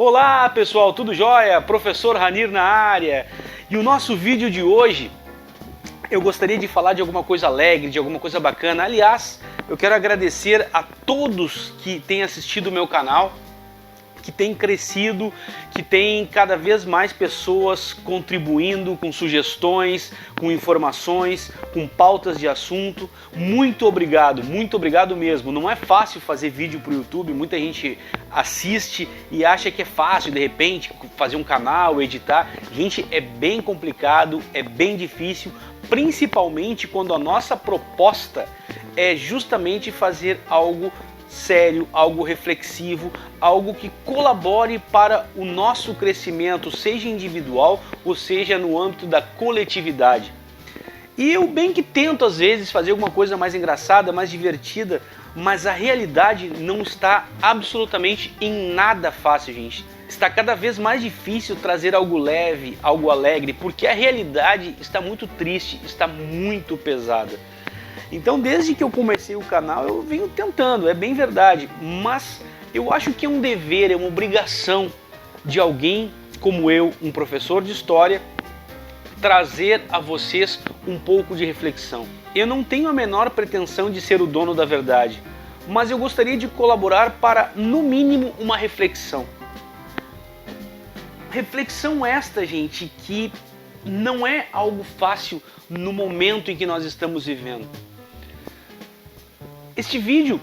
Olá pessoal, tudo jóia? Professor Ranir na área. E o nosso vídeo de hoje, eu gostaria de falar de alguma coisa alegre, de alguma coisa bacana. Aliás, eu quero agradecer a todos que têm assistido o meu canal, que tem crescido, que tem cada vez mais pessoas contribuindo com sugestões, com informações, com pautas de assunto. Muito obrigado mesmo. Não é fácil fazer vídeo para o YouTube, muita gente assiste e acha que é fácil de repente fazer um canal, editar. Gente, é bem complicado, é bem difícil, principalmente quando a nossa proposta é justamente fazer algo sério, algo reflexivo, algo que colabore para o nosso crescimento, seja individual ou seja no âmbito da coletividade. E eu bem que tento às vezes fazer alguma coisa mais engraçada, mais divertida, mas a realidade não está absolutamente em nada fácil, gente. Está cada vez mais difícil trazer algo leve, algo alegre, porque a realidade está muito triste, está muito pesada. Então, desde que eu comecei o canal, eu venho tentando, é bem verdade, mas eu acho que é um dever, é uma obrigação de alguém como eu, um professor de história, trazer a vocês um pouco de reflexão. Eu não tenho a menor pretensão de ser o dono da verdade, mas eu gostaria de colaborar para, no mínimo, uma reflexão. Reflexão esta, gente, que não é algo fácil no momento em que nós estamos vivendo. Este vídeo,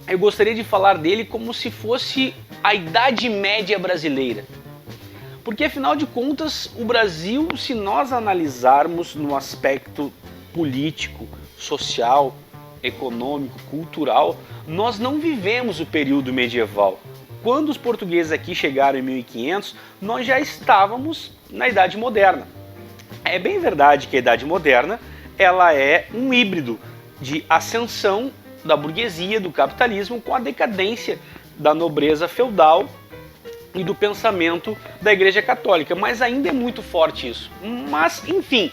eu gostaria de falar dele como se fosse a Idade Média brasileira. Porque, afinal de contas, o Brasil, se nós analisarmos no aspecto político, social, econômico, cultural, nós não vivemos o período medieval. Quando os portugueses aqui chegaram em 1500, nós já estávamos na Idade Moderna. É bem verdade que a Idade Moderna ela é um híbrido de ascensão da burguesia, do capitalismo, com a decadência da nobreza feudal e do pensamento da Igreja Católica. Mas ainda é muito forte isso. Mas, enfim,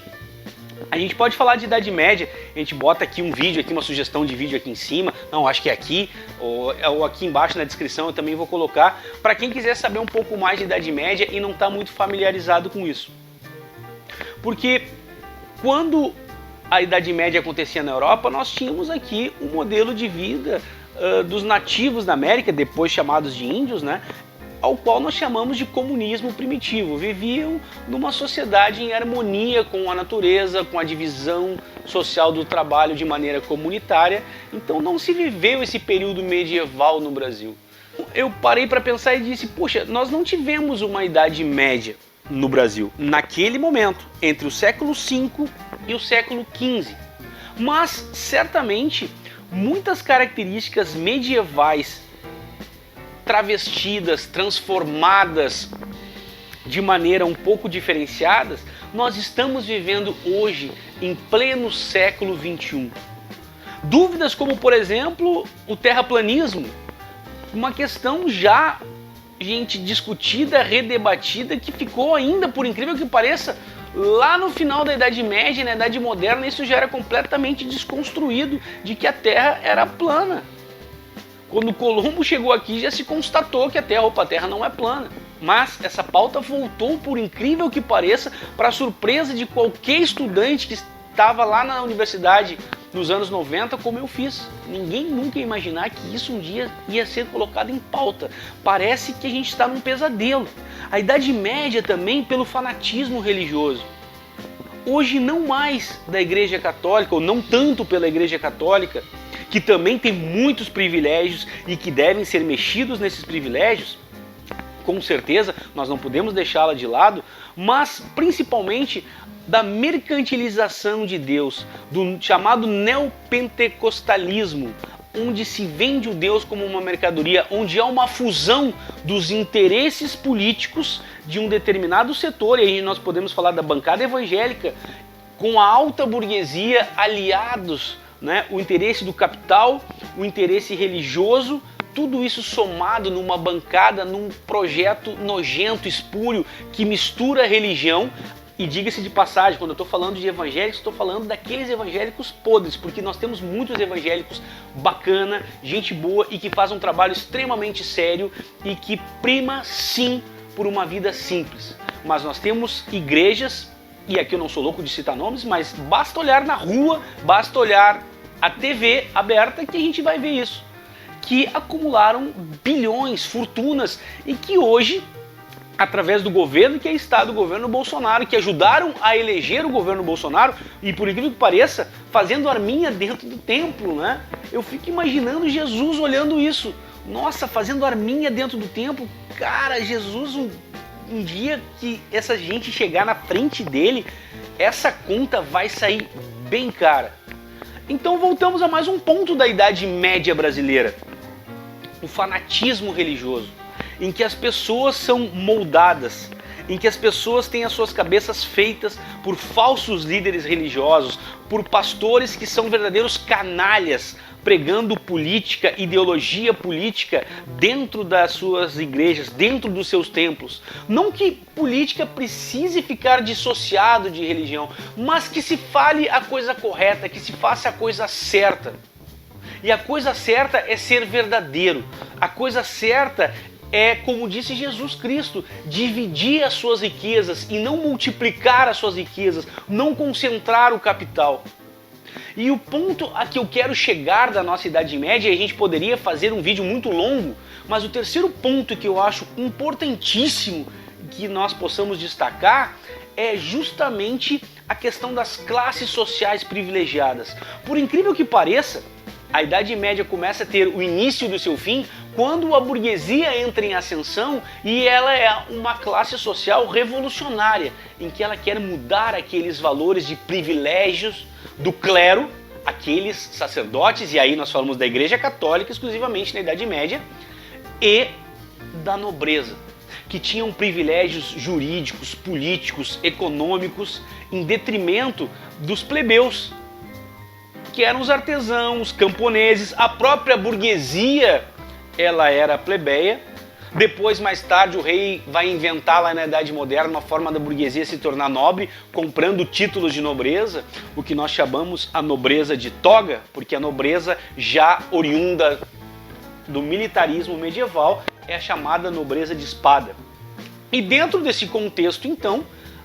a gente pode falar de Idade Média, a gente bota aqui um vídeo, aqui uma sugestão de vídeo aqui em cima, não, acho que é aqui, ou aqui embaixo na descrição eu também vou colocar, para quem quiser saber um pouco mais de Idade Média e não está muito familiarizado com isso. Porque quando a Idade Média acontecia na Europa, nós tínhamos aqui um modelo de vida dos nativos da América, depois chamados de índios, né? Ao qual nós chamamos de comunismo primitivo. Viviam numa sociedade em harmonia com a natureza, com a divisão social do trabalho de maneira comunitária. Então não se viveu esse período medieval no Brasil. Eu parei para pensar e disse, poxa, nós não tivemos uma Idade Média no Brasil, naquele momento, entre o século V e o século XV. Mas, certamente, muitas características medievais travestidas, transformadas de maneira um pouco diferenciadas, nós estamos vivendo hoje, em pleno século XXI. Dúvidas como, por exemplo, o terraplanismo, uma questão já gente discutida, redebatida, que ficou ainda, por incrível que pareça, lá no final da Idade Média, na Idade Moderna, isso já era completamente desconstruído, de que a Terra era plana. Quando Colombo chegou aqui, já se constatou que a Terra não é plana. Mas essa pauta voltou, por incrível que pareça, para a surpresa de qualquer estudante que estava lá na universidade nos anos 90, como eu fiz. Ninguém nunca ia imaginar que isso um dia ia ser colocado em pauta. Parece que a gente está num pesadelo. A Idade Média também pelo fanatismo religioso. Hoje não mais da Igreja Católica, ou não tanto pela Igreja Católica, que também tem muitos privilégios e que devem ser mexidos nesses privilégios, com certeza nós não podemos deixá-la de lado, mas principalmente da mercantilização de Deus, do chamado neopentecostalismo, onde se vende o Deus como uma mercadoria, onde há uma fusão dos interesses políticos de um determinado setor, e aí nós podemos falar da bancada evangélica, com a alta burguesia aliados, né, o interesse do capital, o interesse religioso, tudo isso somado numa bancada, num projeto nojento, espúrio, que mistura religião E diga-se de passagem, quando eu estou falando de evangélicos, estou falando daqueles evangélicos podres, porque nós temos muitos evangélicos bacana, gente boa e que faz um trabalho extremamente sério e que prima sim por uma vida simples. Mas nós temos igrejas, e aqui eu não sou louco de citar nomes, mas basta olhar na rua, basta olhar a TV aberta que a gente vai ver isso, que acumularam bilhões, fortunas e que hoje, através do governo que está do governo Bolsonaro, que ajudaram a eleger o governo Bolsonaro, e por incrível que pareça, fazendo arminha dentro do templo, né? Eu fico imaginando Jesus olhando isso. Nossa, fazendo arminha dentro do templo. Cara, Jesus, um dia que essa gente chegar na frente dele, essa conta vai sair bem cara. Então voltamos a mais um ponto da Idade Média brasileira. O fanatismo religioso, em que as pessoas são moldadas, em que as pessoas têm as suas cabeças feitas por falsos líderes religiosos, por pastores que são verdadeiros canalhas, pregando política, ideologia política dentro das suas igrejas, dentro dos seus templos. Não que política precise ficar dissociado de religião, mas que se fale a coisa correta, que se faça a coisa certa. E a coisa certa é ser verdadeiro. A coisa certa é, como disse Jesus Cristo, dividir as suas riquezas e não multiplicar as suas riquezas, não concentrar o capital. E o ponto a que eu quero chegar da nossa Idade Média, e a gente poderia fazer um vídeo muito longo, mas o terceiro ponto que eu acho importantíssimo que nós possamos destacar é justamente a questão das classes sociais privilegiadas. Por incrível que pareça, a Idade Média começa a ter o início do seu fim quando a burguesia entra em ascensão e ela é uma classe social revolucionária, em que ela quer mudar aqueles valores de privilégios do clero, aqueles sacerdotes, e aí nós falamos da Igreja Católica exclusivamente na Idade Média, e da nobreza, que tinham privilégios jurídicos, políticos, econômicos, em detrimento dos plebeus, que eram os artesãos, camponeses. A própria burguesia, ela era plebeia. Depois, mais tarde, o rei vai inventar lá na Idade Moderna uma forma da burguesia se tornar nobre, comprando títulos de nobreza, o que nós chamamos a nobreza de toga, porque a nobreza já oriunda do militarismo medieval é a chamada nobreza de espada. E dentro desse contexto, então,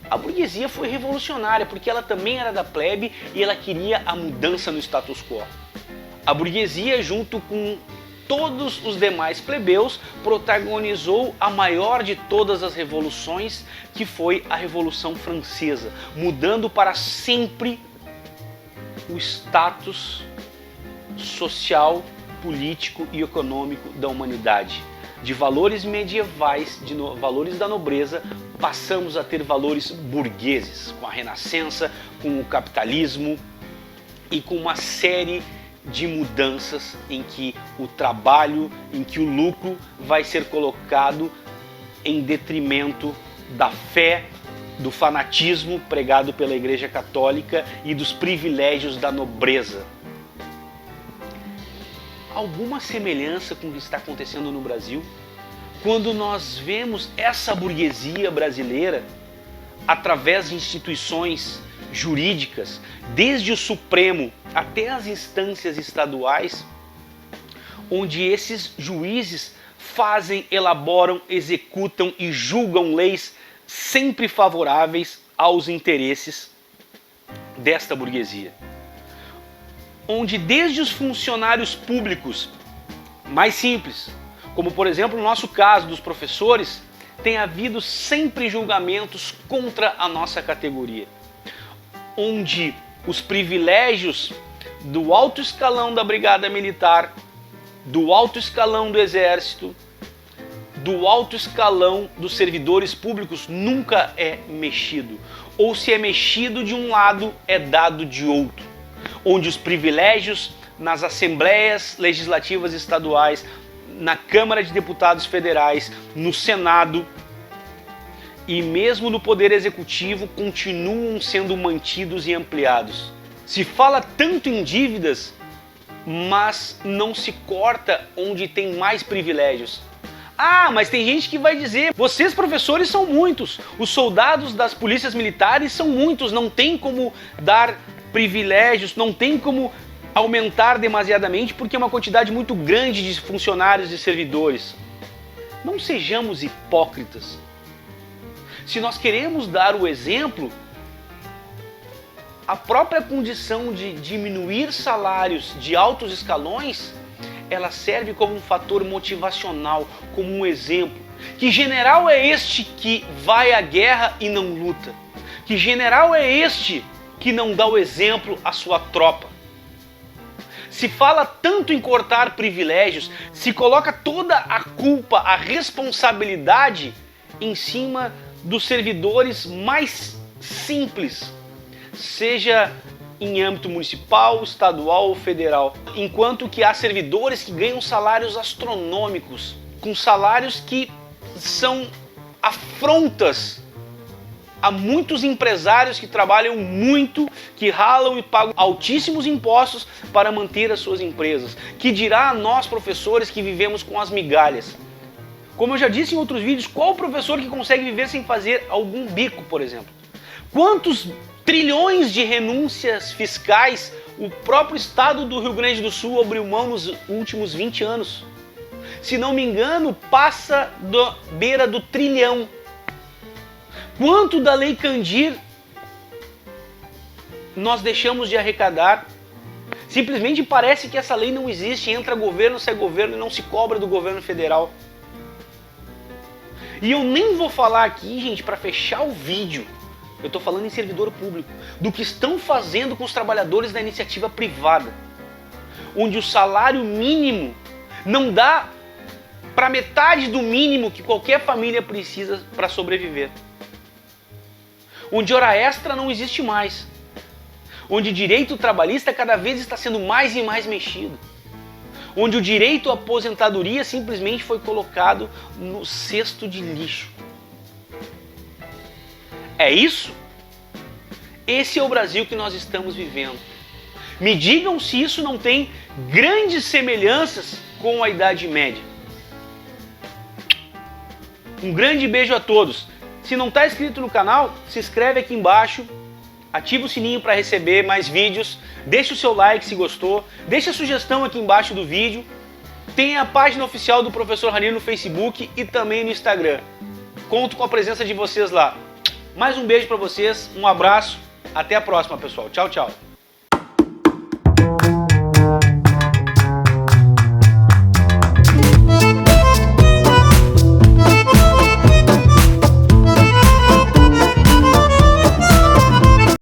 a burguesia foi revolucionária, porque ela também era da plebe e ela queria a mudança no status quo. A burguesia, junto com todos os demais plebeus, protagonizou a maior de todas as revoluções, que foi a Revolução Francesa, mudando para sempre o status social, político e econômico da humanidade. De valores medievais, de valores da nobreza, passamos a ter valores burgueses, com a Renascença, com o capitalismo e com uma série de mudanças em que o trabalho, em que o lucro vai ser colocado em detrimento da fé, do fanatismo pregado pela Igreja Católica e dos privilégios da nobreza. Alguma semelhança com o que está acontecendo no Brasil? Quando nós vemos essa burguesia brasileira, através de instituições jurídicas, desde o Supremo até as instâncias estaduais, onde esses juízes fazem, elaboram, executam e julgam leis sempre favoráveis aos interesses desta burguesia. Onde desde os funcionários públicos mais simples, como por exemplo no nosso caso dos professores, tem havido sempre julgamentos contra a nossa categoria. Onde os privilégios do alto escalão da Brigada Militar, do alto escalão do Exército, do alto escalão dos servidores públicos nunca é mexido. Ou se é mexido de um lado, é dado de outro. Onde os privilégios nas assembleias legislativas estaduais, na Câmara de Deputados Federais, no Senado e mesmo no Poder Executivo continuam sendo mantidos e ampliados. Se fala tanto em dívidas, mas não se corta onde tem mais privilégios. Ah, mas tem gente que vai dizer, vocês professores são muitos, os soldados das polícias militares são muitos, não tem como dar privilégios, não tem como aumentar demasiadamente porque é uma quantidade muito grande de funcionários e servidores. Não sejamos hipócritas. Se nós queremos dar o exemplo, a própria condição de diminuir salários de altos escalões, ela serve como um fator motivacional, como um exemplo. Que general é este que vai à guerra e não luta? Que general é este que não dá o exemplo à sua tropa? Se fala tanto em cortar privilégios, se coloca toda a culpa, a responsabilidade em cima dos servidores mais simples, seja em âmbito municipal, estadual ou federal, enquanto que há servidores que ganham salários astronômicos, com salários que são afrontas a muitos empresários que trabalham muito, que ralam e pagam altíssimos impostos para manter as suas empresas. Que dirá a nós, professores, que vivemos com as migalhas? Como eu já disse em outros vídeos, qual professor que consegue viver sem fazer algum bico, por exemplo? Quantos trilhões de renúncias fiscais o próprio estado do Rio Grande do Sul abriu mão nos últimos 20 anos? Se não me engano, passa da beira do trilhão. Quanto da Lei Candir nós deixamos de arrecadar? Simplesmente parece que essa lei não existe, entra governo, sai governo e não se cobra do governo federal. E eu nem vou falar aqui, gente, para fechar o vídeo, eu estou falando em servidor público, do que estão fazendo com os trabalhadores da iniciativa privada, onde o salário mínimo não dá para metade do mínimo que qualquer família precisa para sobreviver. Onde hora extra não existe mais. Onde o direito trabalhista cada vez está sendo mais e mais mexido. Onde o direito à aposentadoria simplesmente foi colocado no cesto de lixo. É isso? Esse é o Brasil que nós estamos vivendo. Me digam se isso não tem grandes semelhanças com a Idade Média. Um grande beijo a todos. Se não está inscrito no canal, se inscreve aqui embaixo, ativa o sininho para receber mais vídeos, deixa o seu like se gostou, deixa a sugestão aqui embaixo do vídeo, tem a página oficial do Professor Raniero no Facebook e também no Instagram. Conto com a presença de vocês lá. Mais um beijo para vocês, um abraço, até a próxima, pessoal. Tchau, tchau.